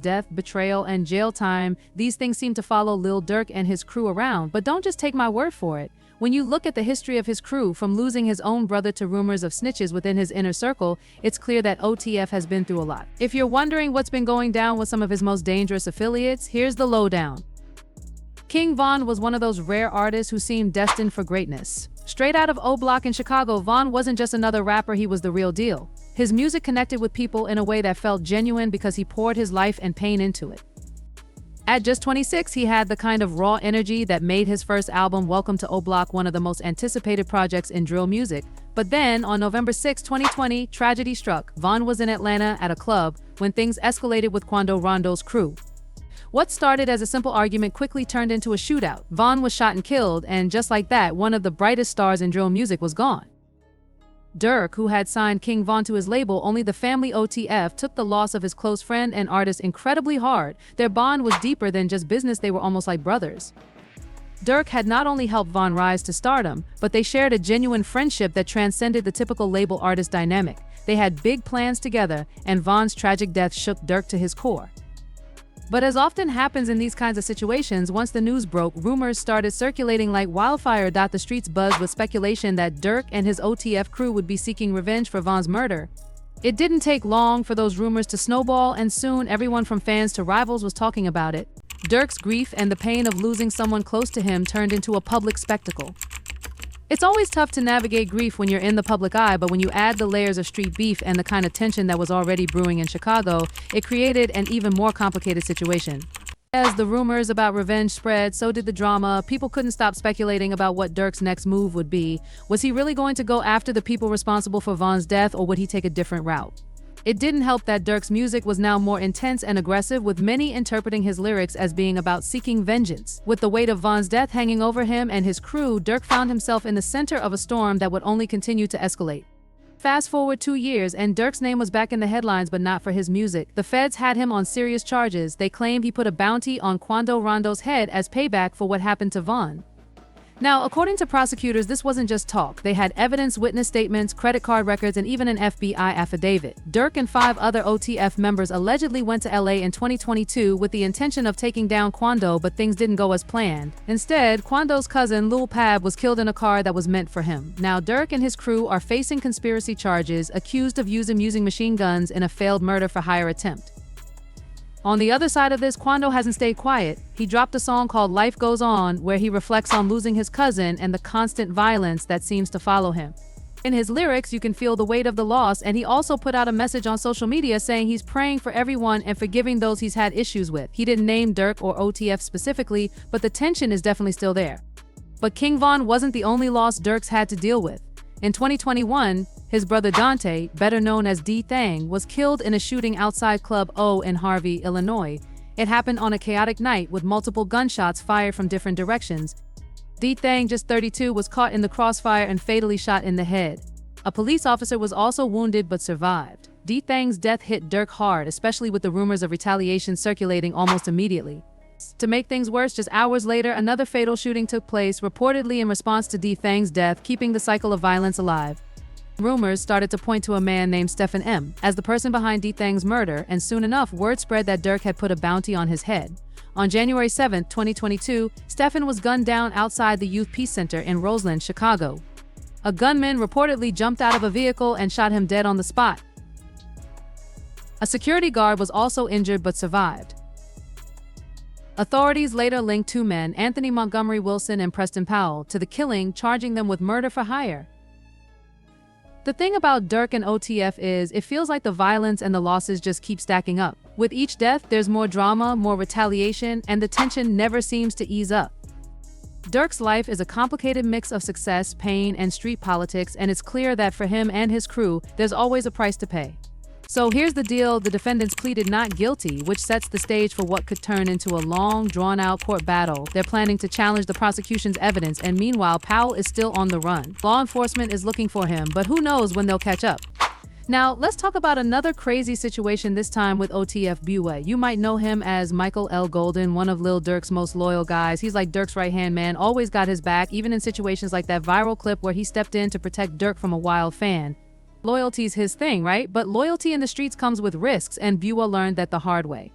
death, betrayal, and jail time. These things seem to follow Lil Durk and his crew around, but don't just take my word for it. When you look at the history of his crew, from losing his own brother to rumors of snitches within his inner circle, it's clear that OTF has been through a lot. If you're wondering what's been going down with some of his most dangerous affiliates, here's the lowdown. King Von was one of those rare artists who seemed destined for greatness. Straight out of O Block in Chicago, Von wasn't just another rapper, he was the real deal. His music connected with people in a way that felt genuine because he poured his life and pain into it. At just 26, he had the kind of raw energy that made his first album, Welcome to O Block, one of the most anticipated projects in drill music. But then, on November 6, 2020, tragedy struck. Von was in Atlanta at a club when things escalated with Quando Rondo's crew. What started as a simple argument quickly turned into a shootout. Von was shot and killed, and just like that, one of the brightest stars in drill music was gone. Durk, who had signed King Von to his label, only the family OTF, took the loss of his close friend and artist incredibly hard. Their bond was deeper than just business, they were almost like brothers. Durk had not only helped Von rise to stardom, but they shared a genuine friendship that transcended the typical label-artist dynamic. They had big plans together, and Von's tragic death shook Durk to his core. But as often happens in these kinds of situations, once the news broke, rumors started circulating like wildfire. The streets buzzed with speculation that Durk and his OTF crew would be seeking revenge for Von's murder. It didn't take long for those rumors to snowball, and soon everyone from fans to rivals was talking about it. Durk's grief and the pain of losing someone close to him turned into a public spectacle. It's always tough to navigate grief when you're in the public eye, but when you add the layers of street beef and the kind of tension that was already brewing in Chicago, it created an even more complicated situation. As the rumors about revenge spread, so did the drama. People couldn't stop speculating about what Durk's next move would be. Was he really going to go after the people responsible for Von's death, or would he take a different route? It didn't help that Durk's music was now more intense and aggressive, with many interpreting his lyrics as being about seeking vengeance. With the weight of Von's death hanging over him and his crew, Durk found himself in the center of a storm that would only continue to escalate. Fast forward 2 years, and Durk's name was back in the headlines, but not for his music. The feds had him on serious charges. They claimed he put a bounty on Quando Rondo's head as payback for what happened to Von. Now, according to prosecutors, this wasn't just talk. They had evidence, witness statements, credit card records, and even an FBI affidavit. Durk and 5 other OTF members allegedly went to LA in 2022 with the intention of taking down Quando, but things didn't go as planned. Instead, Quando's cousin, Lil Pab, was killed in a car that was meant for him. Now, Durk and his crew are facing conspiracy charges, accused of using machine guns in a failed murder-for-hire attempt. On the other side of this, Quando hasn't stayed quiet. He dropped a song called Life Goes On, where he reflects on losing his cousin and the constant violence that seems to follow him. In his lyrics, you can feel the weight of the loss, and he also put out a message on social media saying he's praying for everyone and forgiving those he's had issues with. He didn't name Durk or OTF specifically, but the tension is definitely still there. But King Von wasn't the only loss Durk's had to deal with. In 2021, his brother Dante, better known as DThang, was killed in a shooting outside Club O in Harvey, Illinois. It happened on a chaotic night with multiple gunshots fired from different directions. DThang, just 32, was caught in the crossfire and fatally shot in the head. A police officer was also wounded but survived. DThang's death hit Durk hard, especially with the rumors of retaliation circulating almost immediately. To make things worse, just hours later, another fatal shooting took place, reportedly in response to DThang's death, keeping the cycle of violence alive. Rumors started to point to a man named Stephen M. as the person behind DThang's murder, and soon enough, word spread that Durk had put a bounty on his head. On January 7, 2022, Stephen was gunned down outside the Youth Peace Center in Roseland, Chicago. A gunman reportedly jumped out of a vehicle and shot him dead on the spot. A security guard was also injured but survived. Authorities later linked 2 men, Anthony Montgomery Wilson and Preston Powell, to the killing, charging them with murder for hire. The thing about Durk and OTF is, it feels like the violence and the losses just keep stacking up. With each death, there's more drama, more retaliation, and the tension never seems to ease up. Durk's life is a complicated mix of success, pain, and street politics, and it's clear that for him and his crew, there's always a price to pay. So here's the deal: the defendants pleaded not guilty, which sets the stage for what could turn into a long, drawn-out court battle. They're planning to challenge the prosecution's evidence, and meanwhile, Powell is still on the run. Law enforcement is looking for him, but who knows when they'll catch up. Now, let's talk about another crazy situation, this time with OTF Booka. You might know him as Michael L. Golden, one of Lil Durk's most loyal guys. He's like Durk's right-hand man, always got his back, even in situations like that viral clip where he stepped in to protect Durk from a wild fan. Loyalty's his thing, right? But loyalty in the streets comes with risks, and Booka learned that the hard way.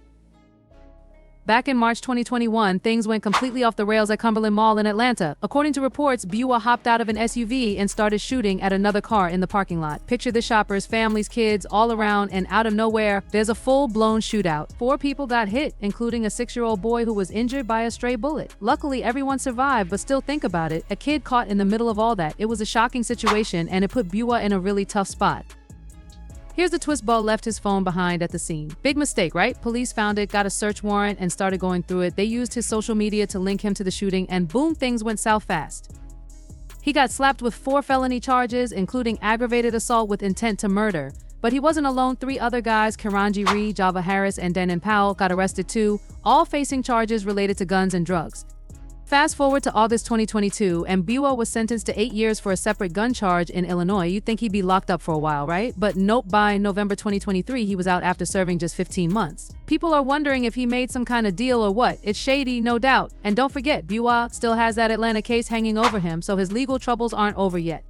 Back in March 2021, things went completely off the rails at Cumberland Mall in Atlanta. According to reports, Muwop hopped out of an SUV and started shooting at another car in the parking lot. Picture the shoppers, families, kids, all around, and out of nowhere, there's a full-blown shootout. 4 people got hit, including a 6-year-old boy who was injured by a stray bullet. Luckily, everyone survived, but still think about it. A kid caught in the middle of all that. It was a shocking situation, and it put Muwop in a really tough spot. Here's the twist: Bo left his phone behind at the scene. Big mistake, right? Police found it, got a search warrant, and started going through it. They used his social media to link him to the shooting, and boom, things went south fast. He got slapped with 4 felony charges, including aggravated assault with intent to murder. But he wasn't alone. 3 other guys, Karanji Reed, Java Harris, and Denon Powell, got arrested too, all facing charges related to guns and drugs. Fast forward to August 2022, and Muwop was sentenced to 8 years for a separate gun charge in Illinois. You'd think he'd be locked up for a while, right? But nope, by November 2023, he was out after serving just 15 months. People are wondering if he made some kind of deal or what. It's shady, no doubt. And don't forget, Muwop still has that Atlanta case hanging over him, so his legal troubles aren't over yet.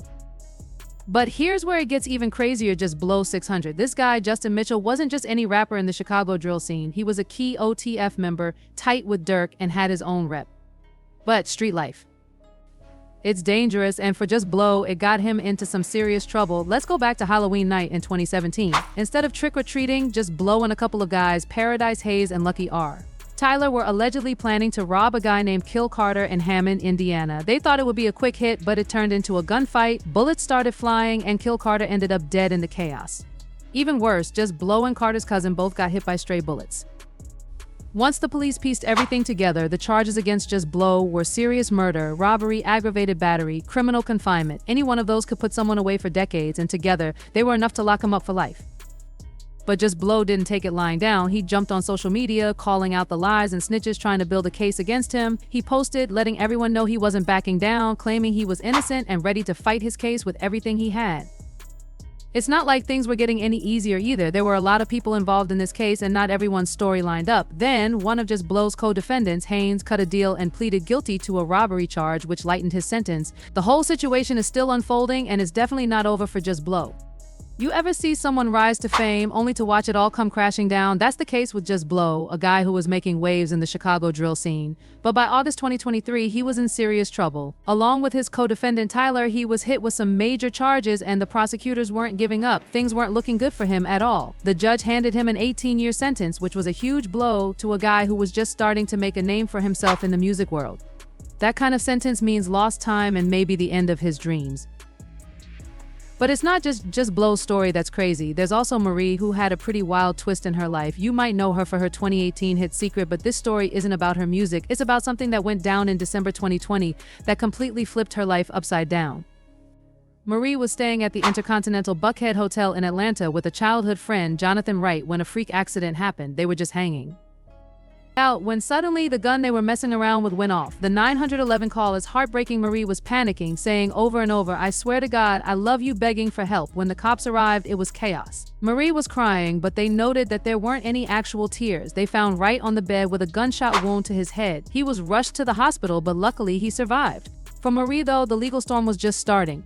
But here's where it gets even crazier. JustBlow 600. This guy, Justin Mitchell, wasn't just any rapper in the Chicago drill scene. He was a key OTF member, tight with Durk, and had his own rep. But street life, it's dangerous, and for JustBlow, it got him into some serious trouble. Let's go back to Halloween night in 2017. Instead of trick-or-treating, JustBlow and a couple of guys, Paradise Hayes and Lucky R. Tyler, were allegedly planning to rob a guy named Kill Carter in Hammond, Indiana. They thought it would be a quick hit, but it turned into a gunfight. Bullets started flying, and Kill Carter ended up dead in the chaos. Even worse, JustBlow and Carter's cousin both got hit by stray bullets. Once the police pieced everything together, the charges against JustBlow were serious murder, robbery, aggravated battery, criminal confinement. Any one of those could put someone away for decades, and together, they were enough to lock him up for life. But JustBlow didn't take it lying down. He jumped on social media, calling out the lies and snitches trying to build a case against him. He posted, letting everyone know he wasn't backing down, claiming he was innocent and ready to fight his case with everything he had. It's not like things were getting any easier either. There were a lot of people involved in this case, and not everyone's story lined up. Then, one of JustBlow's co-defendants, Haynes, cut a deal and pleaded guilty to a robbery charge, which lightened his sentence. The whole situation is still unfolding, and it's definitely not over for JustBlow. You ever see someone rise to fame only to watch it all come crashing down? That's the case with JustBlow, a guy who was making waves in the Chicago drill scene. But by August 2023, he was in serious trouble. Along with his co-defendant Tyler, he was hit with some major charges, and the prosecutors weren't giving up. Things weren't looking good for him at all. The judge handed him an 18-year sentence, which was a huge blow to a guy who was just starting to make a name for himself in the music world. That kind of sentence means lost time and maybe the end of his dreams. But it's not just JustBlow's story that's crazy. There's also Marie, who had a pretty wild twist in her life. You might know her for her 2018 hit Secret, but this story isn't about her music. It's about something that went down in December 2020 that completely flipped her life upside down. Marie was staying at the Intercontinental Buckhead Hotel in Atlanta with a childhood friend, Jonathan Wright, when a freak accident happened. They were just hanging out when suddenly the gun they were messing around with went off. The 911 call is heartbreaking. Marie was panicking, saying over and over, "I swear to God, I love you," begging for help. When the cops arrived, it was chaos. Marie was crying, but they noted that there weren't any actual tears. They found Wright on the bed with a gunshot wound to his head. He was rushed to the hospital, but luckily he survived. For Marie, though, the legal storm was just starting.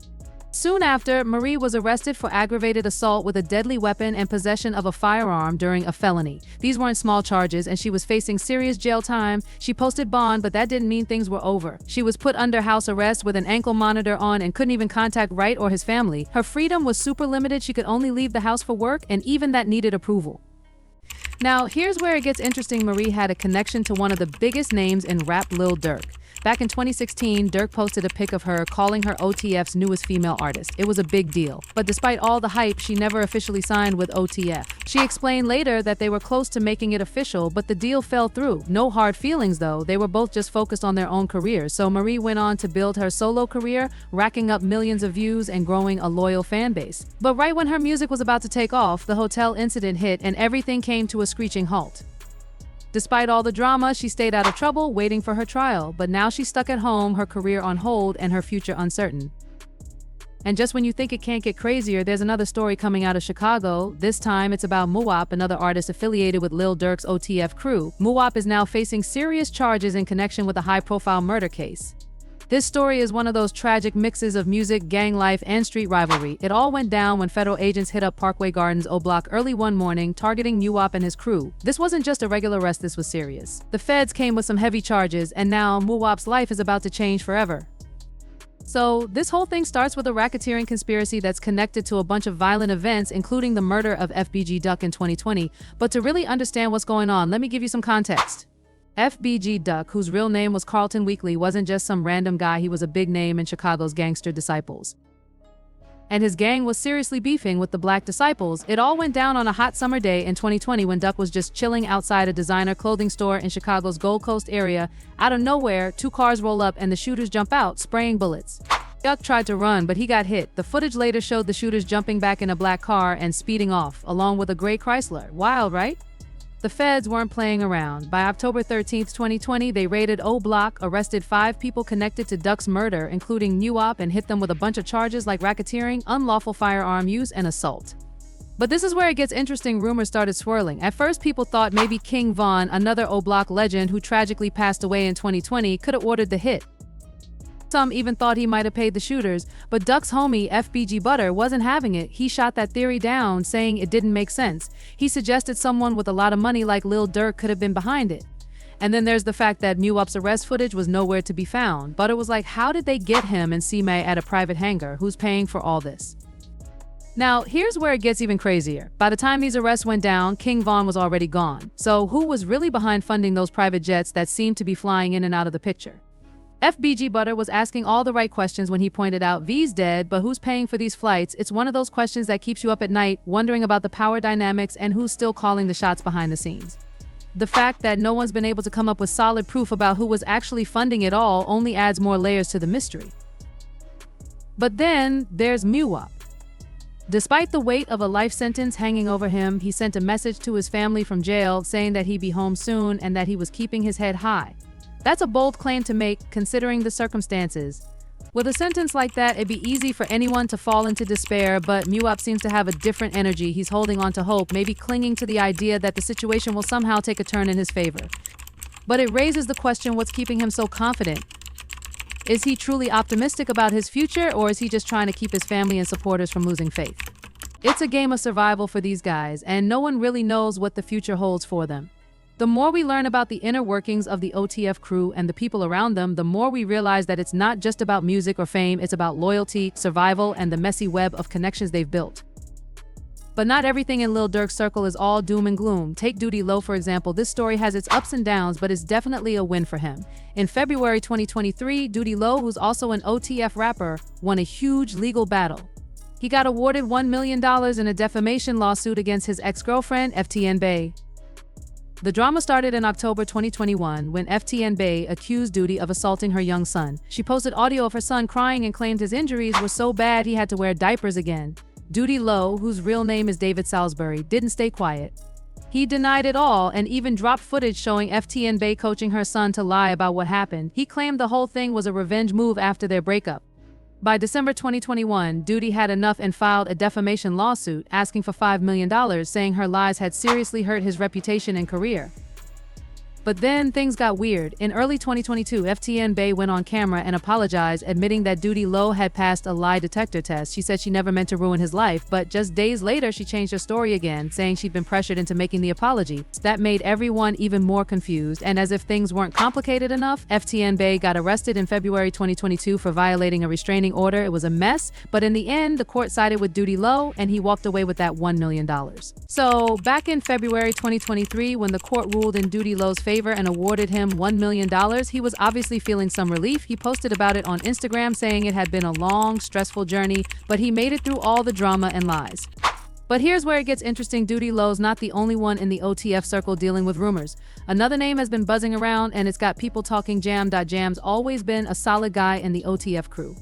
Soon after, Marie was arrested for aggravated assault with a deadly weapon and possession of a firearm during a felony. These weren't small charges, and she was facing serious jail time. She posted bond, but that didn't mean things were over. She was put under house arrest with an ankle monitor on and couldn't even contact Wright or his family. Her freedom was super limited. She could only leave the house for work, and even that needed approval. Now, here's where it gets interesting. Marie had a connection to one of the biggest names in rap, Lil Durk. Back in 2016, Durk posted a pic of her, calling her OTF's newest female artist. It was a big deal. But despite all the hype, she never officially signed with OTF. She explained later that they were close to making it official, but the deal fell through. No hard feelings, though. They were both just focused on their own careers. So Marie went on to build her solo career, racking up millions of views and growing a loyal fan base. But right when her music was about to take off, the hotel incident hit and everything came to a screeching halt. Despite all the drama, she stayed out of trouble, waiting for her trial. But now she's stuck at home, her career on hold, and her future uncertain. And just when you think it can't get crazier, there's another story coming out of Chicago. This time, it's about Muwop, another artist affiliated with Lil Durk's OTF crew. Muwop is now facing serious charges in connection with a high-profile murder case. This story is one of those tragic mixes of music, gang life, and street rivalry. It all went down when federal agents hit up Parkway Gardens O Block early one morning, targeting Muwop and his crew. This wasn't just a regular arrest, this was serious. The feds came with some heavy charges, and now Muwop's life is about to change forever. So, this whole thing starts with a racketeering conspiracy that's connected to a bunch of violent events, including the murder of FBG Duck in 2020. But to really understand what's going on, let me give you some context. FBG Duck, whose real name was Carlton Weekly, wasn't just some random guy, he was a big name in Chicago's gangster disciples. And his gang was seriously beefing with the Black Disciples. It all went down on a hot summer day in 2020 when Duck was just chilling outside a designer clothing store in Chicago's Gold Coast area. Out of nowhere, two cars roll up and the shooters jump out, spraying bullets. Duck tried to run, but he got hit. The footage later showed the shooters jumping back in a black car and speeding off, along with a gray Chrysler. Wild, right? The feds weren't playing around. By October 13, 2020, they raided O Block, arrested 5 people connected to Duck's murder, including Muwop, and hit them with a bunch of charges like racketeering, unlawful firearm use, and assault. But this is where it gets interesting. Rumors started swirling. At first, people thought maybe King Von, another O Block legend who tragically passed away in 2020, could have ordered the hit. Some even thought he might have paid the shooters, but Duck's homie, FBG Butter, wasn't having it. He shot that theory down, saying it didn't make sense. He suggested someone with a lot of money like Lil Durk could have been behind it. And then there's the fact that Muwop's arrest footage was nowhere to be found. Butter was like, how did they get him and C-May at a private hangar? Who's paying for all this? Now, here's where it gets even crazier. By the time these arrests went down, King Von was already gone. So who was really behind funding those private jets that seemed to be flying in and out of the picture? FBG Butter was asking all the right questions when he pointed out V's dead, but who's paying for these flights? It's one of those questions that keeps you up at night, wondering about the power dynamics and who's still calling the shots behind the scenes. The fact that no one's been able to come up with solid proof about who was actually funding it all only adds more layers to the mystery. But then there's Muwop. Despite the weight of a life sentence hanging over him, he sent a message to his family from jail saying that he'd be home soon and that he was keeping his head high. That's a bold claim to make, considering the circumstances. With a sentence like that, it'd be easy for anyone to fall into despair, but Muwop seems to have a different energy. He's holding on to hope, maybe clinging to the idea that the situation will somehow take a turn in his favor. But it raises the question, what's keeping him so confident? Is he truly optimistic about his future, or is he just trying to keep his family and supporters from losing faith? It's a game of survival for these guys, and no one really knows what the future holds for them. The more we learn about the inner workings of the OTF crew and the people around them, the more we realize that it's not just about music or fame, it's about loyalty, survival, and the messy web of connections they've built. But not everything in Lil Durk's circle is all doom and gloom. Take Dudy Low, for example. This story has its ups and downs, but it's definitely a win for him. In February 2023, Dudy Low, who's also an OTF rapper, won a huge legal battle. He got awarded $1 million in a defamation lawsuit against his ex-girlfriend, FTN Bay. The drama started in October 2021 when FTN Bay accused Dudy of assaulting her young son. She posted audio of her son crying and claimed his injuries were so bad he had to wear diapers again. Dudy Low, whose real name is David Salisbury, didn't stay quiet. He denied it all and even dropped footage showing FTN Bay coaching her son to lie about what happened. He claimed the whole thing was a revenge move after their breakup. By December 2021, Dudy had enough and filed a defamation lawsuit asking for $5 million, saying her lies had seriously hurt his reputation and career. But then things got weird. In early 2022, FTN Bay went on camera and apologized, admitting that Dudy Low had passed a lie detector test. She said she never meant to ruin his life, but just days later she changed her story again, saying she'd been pressured into making the apology. That made everyone even more confused, and as if things weren't complicated enough, FTN Bay got arrested in February 2022 for violating a restraining order. It was a mess, but in the end, the court sided with Dudy Low, and he walked away with that $1 million. So, back in February 2023, when the court ruled in Dudy Low's favor and awarded him $1 million, he was obviously feeling some relief. He posted about it on Instagram, saying it had been a long, stressful journey, but he made it through all the drama and lies. But here's where it gets interesting. Dudy Low's not the only one in the OTF circle dealing with rumors. Another name has been buzzing around, and it's got people talking. Jam's always been a solid guy in the OTF crew.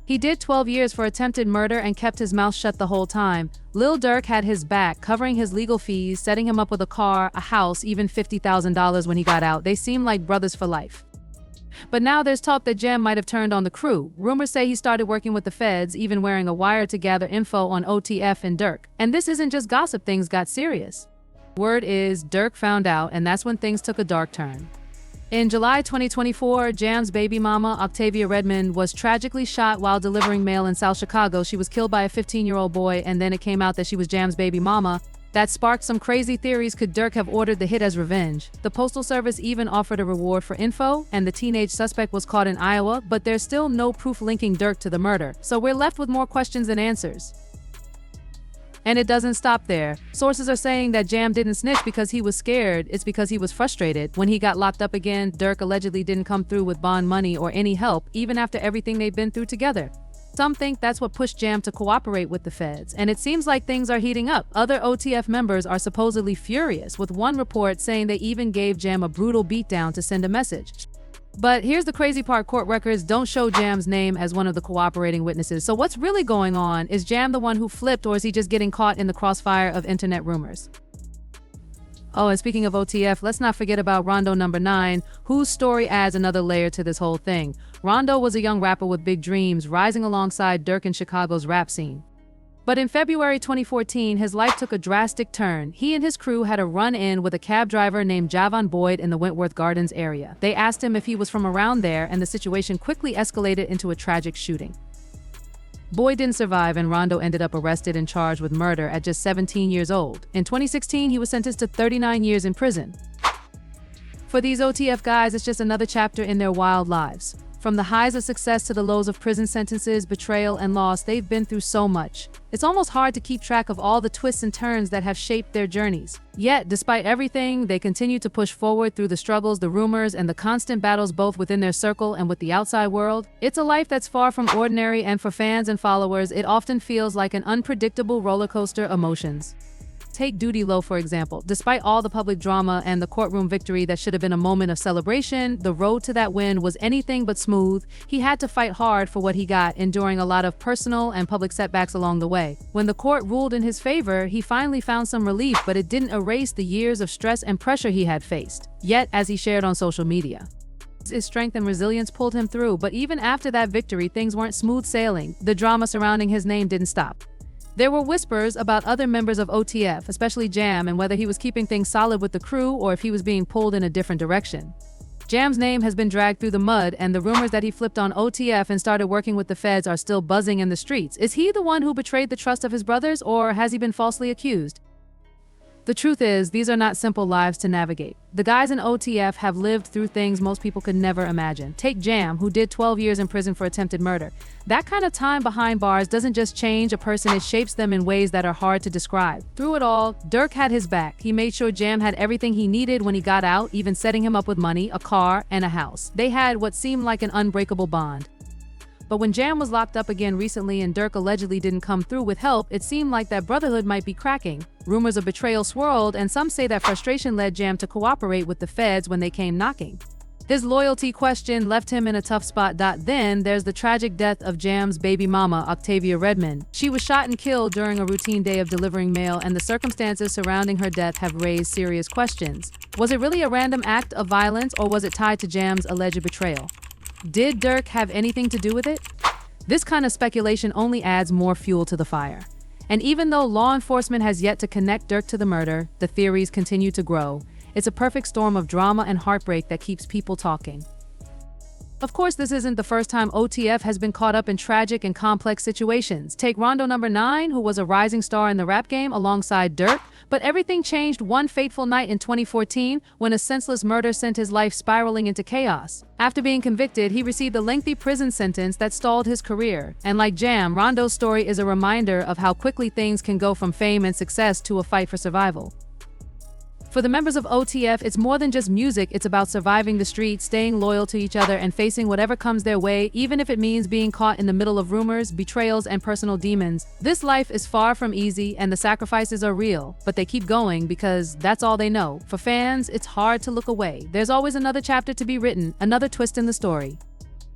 He did 12 years for attempted murder and kept his mouth shut the whole time. Lil Durk had his back, covering his legal fees, setting him up with a car, a house, even $50,000 when he got out. They seem like brothers for life. But now there's talk that Jam might have turned on the crew. Rumors say he started working with the feds, even wearing a wire to gather info on OTF and Durk. And this isn't just gossip, things got serious. Word is Durk found out, and that's when things took a dark turn. In July 2024, Jam's baby mama, Octavia Redmond, was tragically shot while delivering mail in South Chicago. She was killed by a 15-year-old boy, and then it came out that she was Jam's baby mama. That sparked some crazy theories. Could Durk have ordered the hit as revenge? The Postal Service even offered a reward for info, and the teenage suspect was caught in Iowa, but there's still no proof linking Durk to the murder. So we're left with more questions than answers. And it doesn't stop there. Sources are saying that Jam didn't snitch because he was scared. It's because he was frustrated. When he got locked up again, Durk allegedly didn't come through with bond money or any help, even after everything they've been through together. Some think that's what pushed Jam to cooperate with the feds, and it seems like things are heating up. Other OTF members are supposedly furious, with one report saying they even gave Jam a brutal beatdown to send a message. But here's the crazy part: court records don't show Jam's name as one of the cooperating witnesses. So what's really going on? Is Jam the one who flipped, or is he just getting caught in the crossfire of internet rumors? Oh, and speaking of OTF, let's not forget about Rondo number 9, whose story adds another layer to this whole thing. Rondo was a young rapper with big dreams, rising alongside Durk in Chicago's rap scene. But in February 2014, his life took a drastic turn. He and his crew had a run-in with a cab driver named Javon Boyd in the Wentworth Gardens area. They asked him if he was from around there, and the situation quickly escalated into a tragic shooting. Boyd didn't survive, and Rondo ended up arrested and charged with murder at just 17 years old. In 2016, he was sentenced to 39 years in prison. For these OTF guys, it's just another chapter in their wild lives. From the highs of success to the lows of prison sentences, betrayal, and loss, they've been through so much. It's almost hard to keep track of all the twists and turns that have shaped their journeys. Yet, despite everything, they continue to push forward through the struggles, the rumors, and the constant battles both within their circle and with the outside world. It's a life that's far from ordinary, and for fans and followers, it often feels like an unpredictable roller coaster of emotions. Take Dudy Low, for example. Despite all the public drama and the courtroom victory that should have been a moment of celebration, the road to that win was anything but smooth. He had to fight hard for what he got, enduring a lot of personal and public setbacks along the way. When the court ruled in his favor, he finally found some relief, but it didn't erase the years of stress and pressure he had faced. Yet, as he shared on social media, his strength and resilience pulled him through. But even after that victory, things weren't smooth sailing. The drama surrounding his name didn't stop. There were whispers about other members of OTF, especially Jam, and whether he was keeping things solid with the crew or if he was being pulled in a different direction. Jam's name has been dragged through the mud, and the rumors that he flipped on OTF and started working with the feds are still buzzing in the streets. Is he the one who betrayed the trust of his brothers, or has he been falsely accused? The truth is, these are not simple lives to navigate. The guys in OTF have lived through things most people could never imagine. Take Jam, who did 12 years in prison for attempted murder. That kind of time behind bars doesn't just change a person, it shapes them in ways that are hard to describe. Through it all, Durk had his back. He made sure Jam had everything he needed when he got out, even setting him up with money, a car, and a house. They had what seemed like an unbreakable bond. But when Jam was locked up again recently and Durk allegedly didn't come through with help, it seemed like that brotherhood might be cracking. Rumors of betrayal swirled, and some say that frustration led Jam to cooperate with the feds when they came knocking. His loyalty question left him in a tough spot. Then there's the tragic death of Jam's baby mama, Octavia Redmond. She was shot and killed during a routine day of delivering mail, and the circumstances surrounding her death have raised serious questions. Was it really a random act of violence, or was it tied to Jam's alleged betrayal? Did Durk have anything to do with it? This kind of speculation only adds more fuel to the fire. And even though law enforcement has yet to connect Durk to the murder, the theories continue to grow. It's a perfect storm of drama and heartbreak that keeps people talking. Of course, this isn't the first time OTF has been caught up in tragic and complex situations. Take Rondo number 9, who was a rising star in the rap game alongside Durk, but everything changed one fateful night in 2014 when a senseless murder sent his life spiraling into chaos. After being convicted, he received a lengthy prison sentence that stalled his career. And like Jam, Rondo's story is a reminder of how quickly things can go from fame and success to a fight for survival. For the members of OTF, it's more than just music. It's about surviving the streets, staying loyal to each other, and facing whatever comes their way, even if it means being caught in the middle of rumors, betrayals, and personal demons. This life is far from easy, and the sacrifices are real, but they keep going because that's all they know. For fans, it's hard to look away. There's always another chapter to be written, another twist in the story.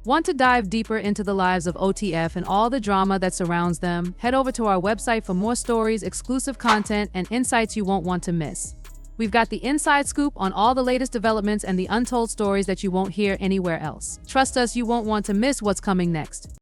Want to dive deeper into the lives of OTF and all the drama that surrounds them? Head over to our website for more stories, exclusive content, and insights you won't want to miss. We've got the inside scoop on all the latest developments and the untold stories that you won't hear anywhere else. Trust us, you won't want to miss what's coming next.